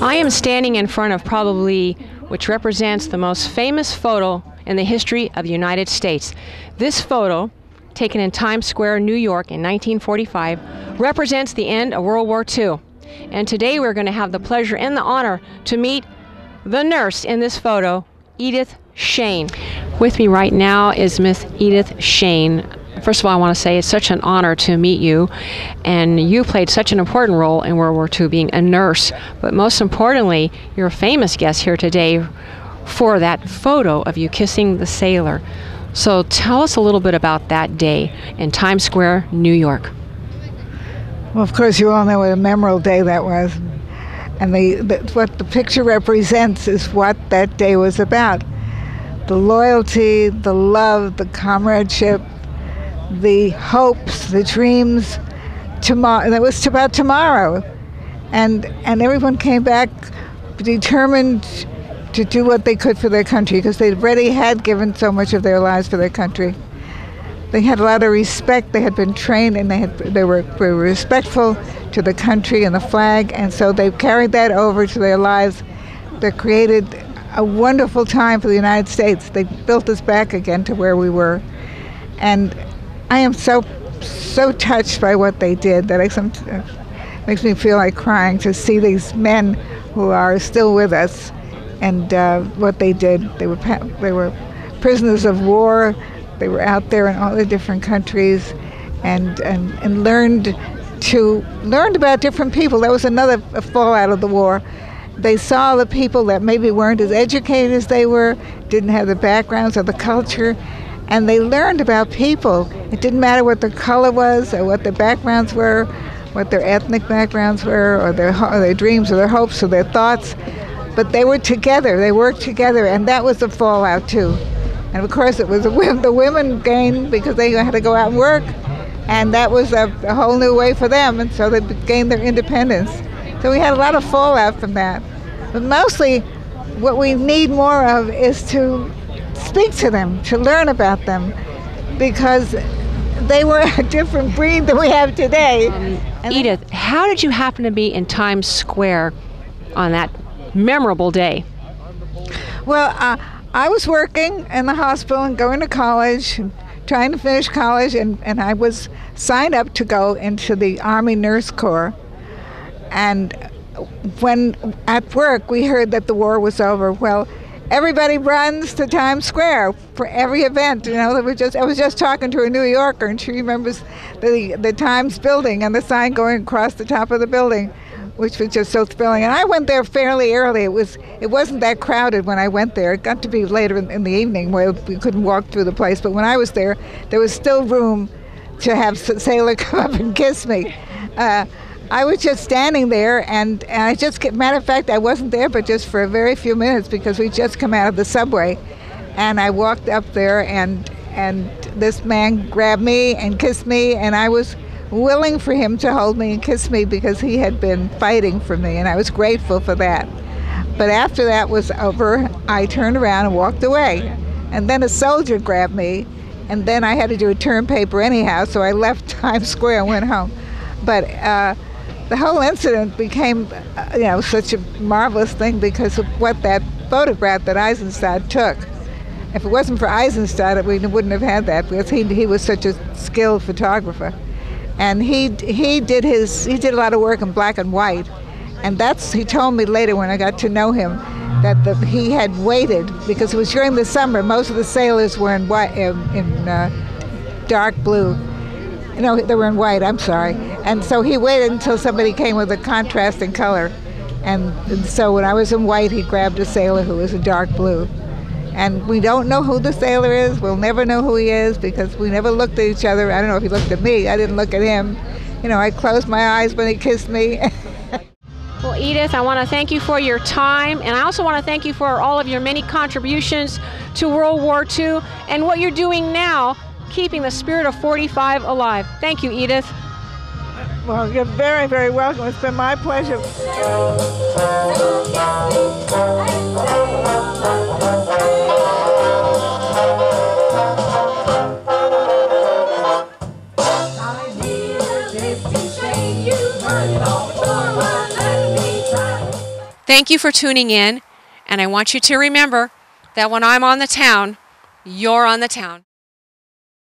I am standing in front of probably which represents the most famous photo in the history of the United States. This photo, taken in Times Square, New York in 1945, represents the end of World War II. And today we're going to have the pleasure and the honor to meet the nurse in this photo, Edith Shain. With me right now is Miss Edith Shain. First of all, I want to say it's such an honor to meet you, and you played such an important role in World War II, being a nurse, but most importantly, you're a famous guest here today for that photo of you kissing the sailor. So tell us a little bit about that day in Times Square, New York. Well, of course, you all know what a memorable day that was. And what the picture represents is what that day was about. The loyalty, the love, the comradeship, the hopes, the dreams. Tomorrow, it was about tomorrow. And everyone came back determined to do what they could for their country, because they already had given so much of their lives for their country. They had a lot of respect. They had been trained, and they were respectful to the country and the flag, and so they carried that over to their lives. They created a wonderful time for the United States. They built us back again to where we were. And I am so touched by what they did that makes me feel like crying to see these men who are still with us and what they did. They were prisoners of war. They were out there in all the different countries and learned about different people. That was another fallout of the war. They saw the people that maybe weren't as educated as they were, didn't have the backgrounds or the culture, and they learned about people. It didn't matter what their color was or what their backgrounds were, what their ethnic backgrounds were, or their dreams or their hopes or their thoughts, but they were together, they worked together, and that was the fallout too. And of course it was the women gained because they had to go out and work, and that was a whole new way for them, and so they gained their independence. So we had a lot of fallout from that. But mostly what we need more of is to speak to them, to learn about them, because they were a different breed than we have today. Edith, how did you happen to be in Times Square on that memorable day? Well, I was working in the hospital and going to college, and trying to finish college, and I was signed up to go into the Army Nurse Corps. And when at work we heard that the war was over, well, everybody runs to Times Square for every event. You know, I was just talking to a New Yorker, and she remembers the Times building and the sign going across the top of the building, which was just so thrilling. And I went there fairly early. It wasn't that crowded when I went there. It got to be later in the evening where we couldn't walk through the place. But when I was there was still room to have Sailor come up and kiss me. I was just standing there, and matter of fact, I wasn't there but just for a very few minutes, because we just come out of the subway. And I walked up there, and this man grabbed me and kissed me, and I was willing for him to hold me and kiss me because he had been fighting for me, and I was grateful for that. But after that was over, I turned around and walked away. And then a soldier grabbed me, and then I had to do a term paper anyhow, so I left Times Square and went home. But the whole incident became, such a marvelous thing because of what that photograph that Eisenstadt took. If it wasn't for Eisenstadt, we wouldn't have had that, because he was such a skilled photographer. And he did a lot of work in black and white, and he told me later when I got to know him that he had waited, because it was during the summer. Most of the sailors were in white, in dark blue. No, they were in white, I'm sorry. And so he waited until somebody came with a contrasting color. And so when I was in white, he grabbed a sailor who was in dark blue. And we don't know who the sailor is. We'll never know who he is, because we never looked at each other. I don't know if he looked at me. I didn't look at him. I closed my eyes when he kissed me. Well, Edith, I want to thank you for your time, and I also want to thank you for all of your many contributions to World War II and what you're doing now, keeping the spirit of 45 alive. Thank you, Edith. Well, you're very, very welcome. It's been my pleasure. Edith Shain, you Thank you for tuning in, and I want you to remember that when I'm on the town, you're on the town.